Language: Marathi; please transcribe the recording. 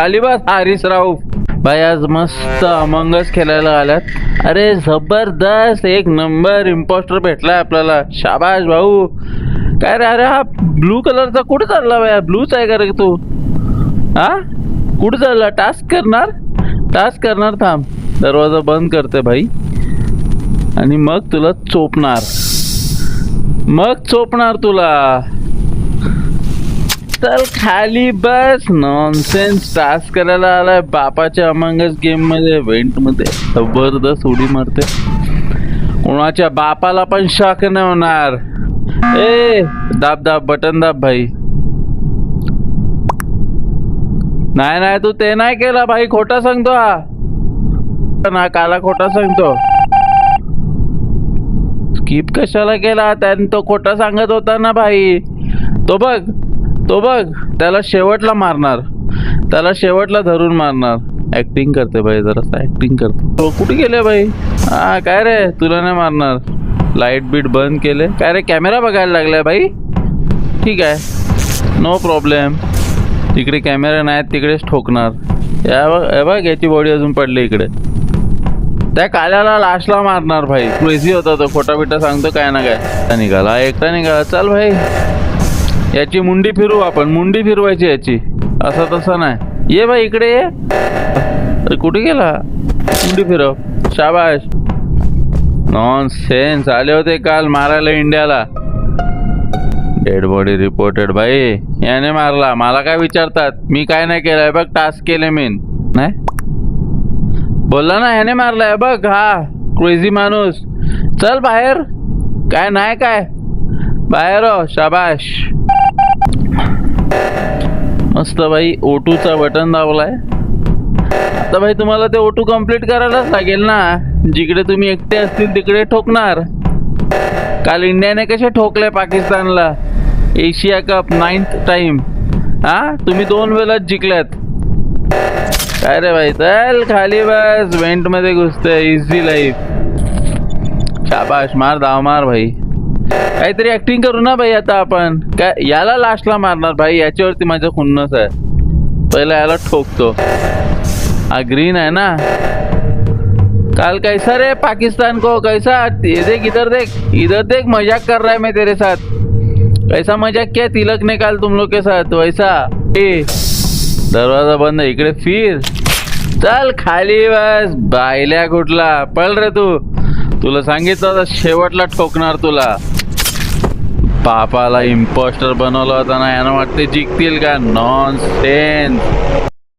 खाली बस हरीश राव भाई. आज मस्त अमंग अस खेळायला आल्यात. अरे जबरदस्त एक नंबर इम्पॉस्टर भेटलाय आपल्याला. शाबाश भाऊ. काय रे अरे हा ब्लू कलरचा कुठे चालला बाया. ब्लूच आहे का रे तू. हा कुठे चालला. टास्क करणार थांब. दरवाजा बंद करते भाई आणि मग तुला चोपणार तुला. चल खाली बस. नॉनसेन्स टास्क करायला आलाय बापाच्या अमंगस गेम मध्ये इव्हेंट मध्ये. जबरदस्त उडी मारते. कोणाच्या बापाला पण शॉक नाही होणार. ए दाब बटन दाब भाई. नाही तू ते नाही केला भाई. खोटा सांगतो हा काला खोटा सांगतो. स्किप कशाला केला. त्याने तो खोटा सांगत होता ना भाई. तो बघ त्याला शेवटला मारणार. त्याला शेवटला धरून मारणार. ऍक्टिंग करते भाई. जरा ऍक्टिंग करते. तो कुठे गेले भाई. हा काय रे तुला नाही मारणार. लाईट बीट बंद केले. काय रे कॅमेरा बघायला लागलाय भाई. ठीक आहे नो प्रॉब्लेम. तिकडे कॅमेरा नाही तिकडेच ठोकणार. बघ याची बॉडी अजून पडली इकडे. त्या काल्याला लास्टला मारणार भाई. क्रेझी होता तो. खोटा बिटा सांगतो काय ना काय. निघाला एकटा निघाला. चल भाई याची मुंडी फिरू आपण. मुंडी फिरवायची याची. असं तसं नाही. ये भाई इकडे ये. अरे कुठे गेला. मुंडी फिरव. शाबाश. नॉनसेन्स आले होते काल मारायला इंडियाला. डेड बॉडी रिपोर्टेड भाई. याने मारला. मला काय विचारतात. मी काय नाही केलंय बघ. टास्क केले मी नाही बोलला ना. याने मारलाय बघ. हा क्रेझी माणूस. चल बाहेर. काय नाही काय बाहेर हो. शाबाश. मस्त भाई. O2चा बटन दाबलाय. आता भाई तुम्हाला ते O2 कम्प्लीट करायलाच लागेल ना. जिकडे तुम्ही एकटे असतील तिकडे ठोकणार. काल इंडियाने कसे ठोकले पाकिस्तानला. Asia cup 9th time. हा तुम्ही 2 वेळाच जिंकल्यात. काय रे भाई. चल खाली बस. वेंट मध्ये घुसते. Easy life. शाबाश. मार धाव मार भाई. काहीतरी ऍक्टिंग करू ना भाई. आता आपण काय याला लास्टला मारणार भाई. याच्यावरती माझा खुन्नस आहे. पहिला याला ठोकतो. हा ग्रीन आहे ना. काल कैसा रे पाकिस्तान को कैसा. देख इधर देख मजाक कर रहा है मैं तेरे साथ. कैसा मजाक किया तिलक ने काल तुम लोग के साथ वैसा. दरवाजा बंद. इकडे फिर. चल खाली बस. बायल्या कुठला. पळ रे तू. तुला सांगितलं होतं शेवटला ठोकणार तुला. बापाला इम्पोस्टर बनवलं होता ना. यानं वाटते जिंकतील का. नॉनसेन्स.